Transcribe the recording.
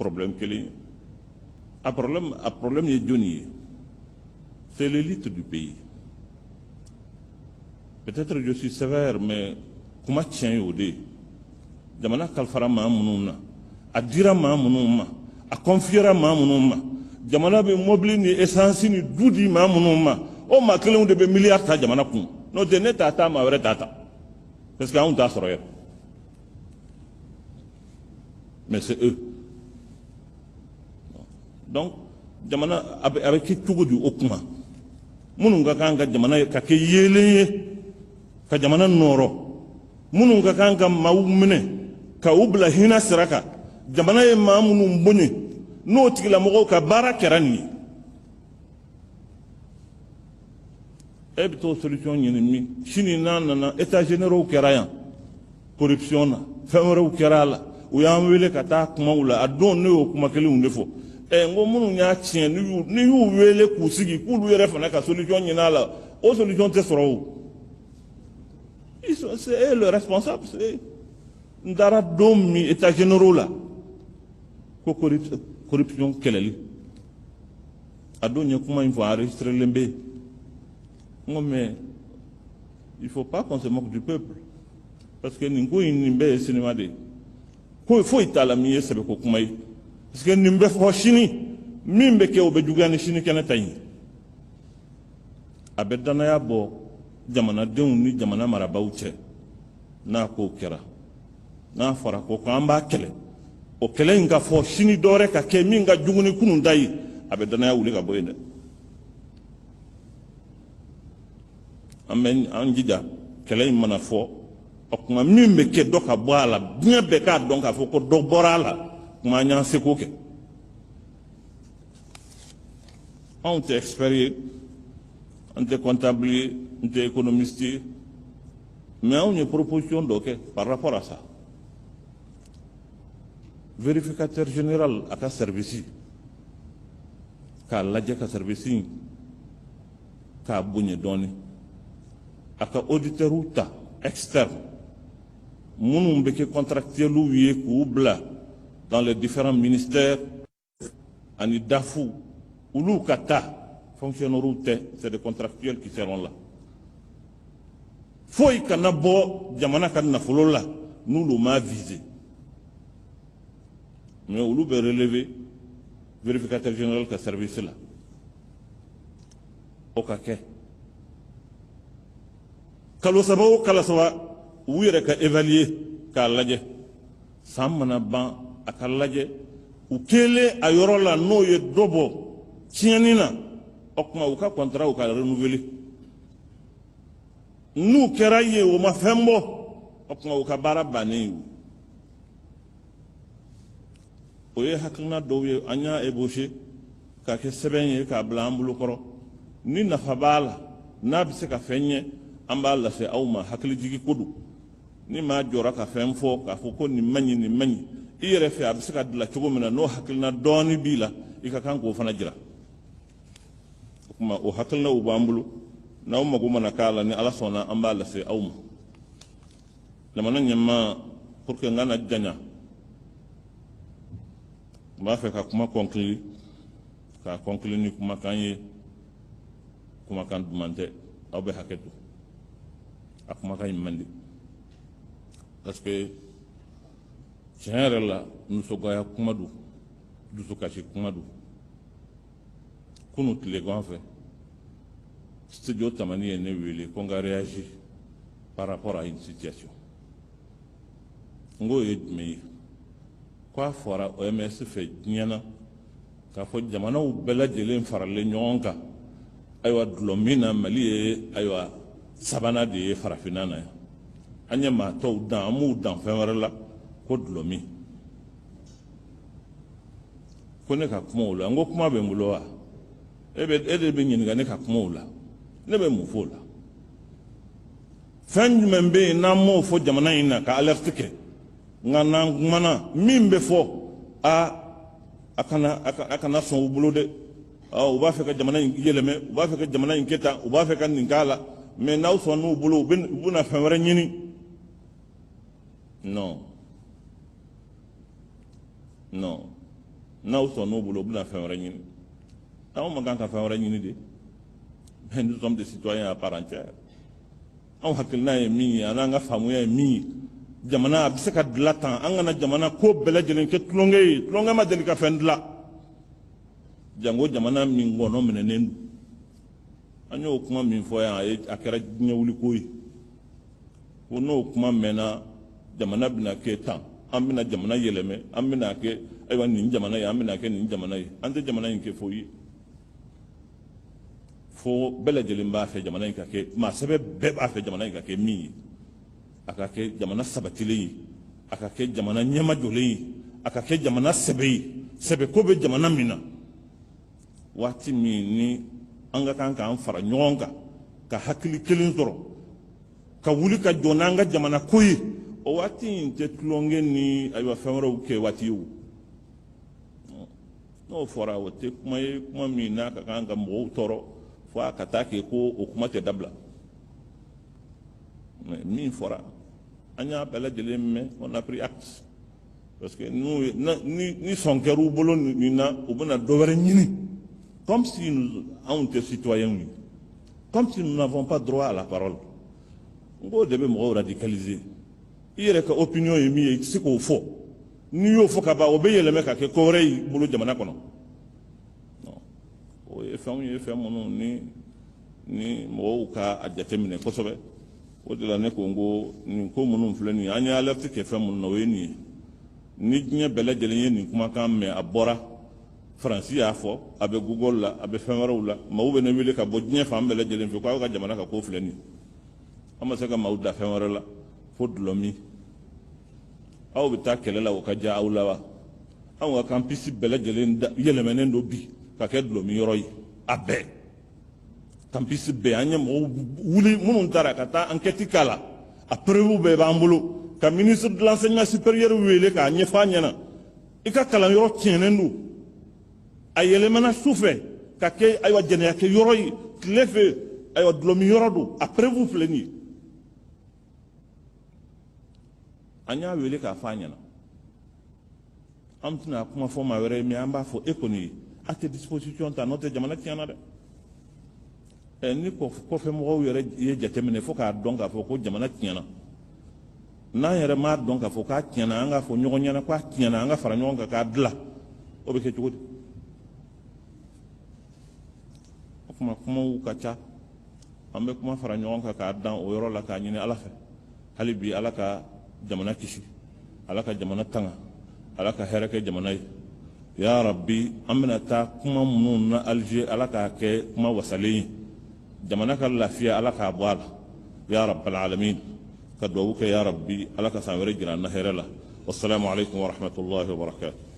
problème kelen a problème ye joni ye c'est l'élite du pays. Peut-être que je suis sévère, mais kuma tiɲɛ y'o de ye jamana kalifara maa minnu na a dira maa minnu ma a confiera maa minnu ma jamana bɛ mobili ni essence ni du di maa minnu ma o maa kelenw de bɛ miliyari ta jamana kun n'o tɛ ne t'a ta maa wɛrɛ t'a ta parce que anw t'a sɔrɔ yɛrɛ mais c'est eux. Donc jamana a bɛ kɛ cogo di o kuma minnu ka kan ka jamana ka kɛ yeelen ye ka jamana nɔrɔ minnu ka kan ka maaw minɛ ka u bila hinɛ sira kan jamana ye maa minnu bonya n'o tigilamɔgɔw ka baara kɛra nin ye e bɛ t'o solution ɲini min sini n'a nana états généraux kɛra yan corruption na fɛn wɛrɛw kɛra a la u y'an wele ka taa kumaw la a don ne y'o kuma kelenw de fɔ n ko minnu y'a tiɲɛ ni y'u wele k'u sigi k'olu yɛrɛ fana ka solution ɲini a la o solution tɛ sɔrɔ o. C'est le responsable, c'est Ndara Domi, État généraux là. Corruption, quelle est? Adonia, comment il faut enregistrer l'embé? Non, mais il ne faut pas qu'on se moque du peuple. Parce que nous avons un cinéma de. Il faut que la mienne se fasse. Parce que nous avons chini, nous avons chini qui est Abedanaya bo. Jamana denw ni jamana marabaaw cɛ n'a ko kɛra n'a fɔra ko an b'a kɛlɛ o kɛlɛ in ka fɔ sini dɔwɛrɛ ka kɛ min ka jugu ni kunun ta ye a bɛ danaya wuli ka bɔ yen dɛ an bɛ an jija kɛlɛ in mana fɔ o kuma min bɛ kɛ dɔ ka bɔ a la diɲɛ bɛɛ k'a dɔn k'a fɔ ko dɔ bɔra a la kuma an y'an seko kɛ anw tɛ expert ye an tɛ comptable ye an tɛ économiste ye mais anw ye proposition dɔ kɛ par rapport à ça vérificateur général a ka service k'a lajɛ ka service k'a bonya dɔɔnin a ka auditeur ta externe minnu bɛ kɛ contractuels ye k'u bila dans les différents ministères ani DAFU olu ka taa fonctionnaires c'est des contractuels qui seront là. Faut y kana bo jamana ka nafolo la nous le ma visé. Mais olu be relever vérificateur général ka service là. O ka ke. Kalo saba u yɛrɛ ka évaluer k'a lajɛ san mana ban a ka lajɛ u kelen a yɔrɔ la n'o ye dɔ bɔ tiɲɛni na o kuma u ka contrat u ka renouveler n'u kɛra ye o ma fɛn bɔ o kuma u ka baara bannen ye o ye hakilina dɔw ye an y'a ébauché k'a kɛ sɛbɛn ye k'a bila an bolo kɔrɔ ni nafa b'a la n'a bɛ se ka fɛn ɲɛ an b'a lase aw ma hakilijigi ko don ni maa jɔra ka fɛn fɔ k'a fɔ ko nin man ɲi nin man ɲi i yɛrɛ fɛ a bɛ se ka dilan cogo min na n'o hakilina dɔɔnin b'i la i ka kan k'o fana jira o kuma o hakilinaw b'an bolo n'aw mago mana k'a la ni ala sɔnna an b'a lase aw ma jamana ɲɛmaa pour que n kana janya n b'a fɛ ka kuma conclure k'a conclure ni kumakan ye kumakan duman tɛ aw bɛ hakɛ to a kumakan in man di parce que tiɲɛ yɛrɛ la nisɔngoya kuma don dusukasi kuma don kunu tilegan fɛ studio tamani ye ne wele ko n ka réagir par rapport à une situation n k'o ye jumɛn ye k'a fɔra OMS fɛ diɲɛ na k'a fɔ jamanaw bɛɛ lajɛlen faralen ɲɔgɔn kan ayiwa dulɔ min na Mali ye ayiwa sabanan de ye farafinna na yan an ye maa tɔw dan an m'u dan fɛn wɛrɛ la ko dulɔ min ko ne ka kuma o la n ko kuma bɛ n bolo wa e de bɛ ɲininka ne ka kuma o la ne bɛ mun fɔ o la fɛn jumɛn bɛ yen n'an m'o fɔ jamana in na ka alerte kɛ nka n'an kumana min bɛ fɔ a kana sɔn u bolo dɛ u b'a fɛ ka jamana in yɛlɛmɛ u b'a fɛ ka jamana in kɛ tan u b'a fɛ ka nin k'a la mais n'aw sɔn n'u bolo u bɛna fɛn wɛrɛ ɲini non n'aw sɔnn'o bolo u bɛna fɛn wɛrɛ ɲini anw ma kan ka fɛn wɛrɛ ɲini de mais nous sommes des citoyens à part entière anw hakilina ye min ye an'an ka faamuya ye min ye jamana a bɛ se ka dilan tan an kana jamana ko bɛɛ lajɛlen kɛ tulonkɛ ye tulonkɛ ma deli ka fɛn dilan jango jamana min ngɔnɔ minɛnen don an y'o kuma min fɔ yan a kɛra diɲɛ wuliko ye ko n'o kuma mɛnna jamana bɛna kɛ tan an bɛna jamana yɛlɛmɛ an bɛna kɛ ayiwa nin jamana ye an bɛna kɛ nin jamana ye an tɛ jamana in kɛ foyi ye fo bɛɛ lajɛlen b'a fɛ jamana in ka kɛ maa sɛbɛ bɛɛ b'a fɛ jamana in ka kɛ min ye a ka kɛ jamana sabatilen ye a ka kɛ jamana ɲɛmajɔlen ye a ka kɛ jamana sɛbɛ ye sɛbɛko bɛ jamana min na waati min ni an ka kan k'an fara ɲɔgɔn kan ka hakili kelen sɔrɔ ka wuli ka jɔ n'an ka jamana ko ye o waati in tɛ tulonkɛ ni ayiwa fɛn wɛrɛw kɛ waati ye o n'o fɔra o tɛ kuma ye kuma min n'a ka kan ka mɔgɔw tɔɔrɔ fo a ka taa kɛ ko o kuma tɛ dabila mais min fɔra an y'a bɛɛ lajɛlen mɛn on a pris acte parce que ni sɔn kɛra u bolo nin na u bɛna dɔ wɛrɛ ɲini comme si anw tɛ citoyens ye comme si nous n'avons pas droit à la parole n k'o de bɛ mɔgɔw radicaliser i yɛrɛ ka opinion ye min ye i tɛ se k'o fɔ n'i y'o fɔ ka ban o bɛ yɛlɛmɛ ka kɛ ko wɛrɛ y'i bolo jamana kɔnɔ o ye fɛnw ye fɛn minnu ni mɔgɔw ka a jateminɛ kosɛbɛ o de la ne ko n ko nin ko minnu filɛ nin ye an ye alerte kɛ fɛn minnu na o ye nin ye ni diɲɛ bɛɛ lajɛlen ye nin kumakan mɛn a bɔra faransi y'a fɔ a bɛ google la a bɛ fɛn wɛrɛw la maaw bɛ ne wele ka bɔ diɲɛ fan bɛɛ lajɛlen fɛ k'aw ka jamana ka ko filɛ nin ye an ma se ka maaw da fɛn wɛrɛ la fo dulɔmi aw bɛ taa kɛlɛ la o ka diya aw la wa anw ka campus bɛɛ lajɛlen yɛlɛmɛnen don bi ka kɛ dulɔmi yɔrɔ ye a bɛɛ campus bɛɛ an ye mɔgɔw wuli minnu taara ka taa enquête k'a la a preuve bɛɛ b'an bolo ka ministre de l'enseignement supérieur wele k'a ɲɛfɔ a ɲɛna i ka kalanyɔrɔ tiɲɛnen don a yɛlɛmana su fɛ ka kɛ ayiwa jɛnɛya kɛ yɔrɔ ye tile fɛ ayiwa dulɔmi yɔrɔ don a preuve filɛ nin ye an y'a wele k'a fɔ a ɲɛna an tɛna kuma fɔ maa wɛrɛ ye mais an b'a fɔ e kɔni a tɛ disposition ta n'o tɛ jamana tiɲɛna dɛ ni kɔfɛmɔgɔw yɛrɛ ye jateminɛ fo k'a dɔn k'a fɔ ko jamana tiɲɛna n'an yɛrɛ m'a dɔn k'a fɔ k'a tiɲɛna an k'a fɔ ɲɔgɔn ɲɛna k'a tiɲɛna an ka fara ɲɔgɔn kan k'a dilan o bɛ kɛ cogo di o tuma kumaw ka ca an bɛ kuma fara ɲɔgɔn kan k'a dan o yɔrɔ la k'a ɲini ala fɛ hali bi ala ka jamana kisi ala ka jamana tanga ala ka hɛrɛ kɛ jamana ye ya rabbi an bɛna taa kuma minnu na Alger ala k'a kɛ kuma wasalen ye jamana ka lafiya ala k'a bɔ a la ya rabbal alamin ka duwawu kɛ ya rabbi ala ka san wɛrɛ jira an na hɛrɛ la wassalamu alaikum wa rahmatullahi wa barakatuh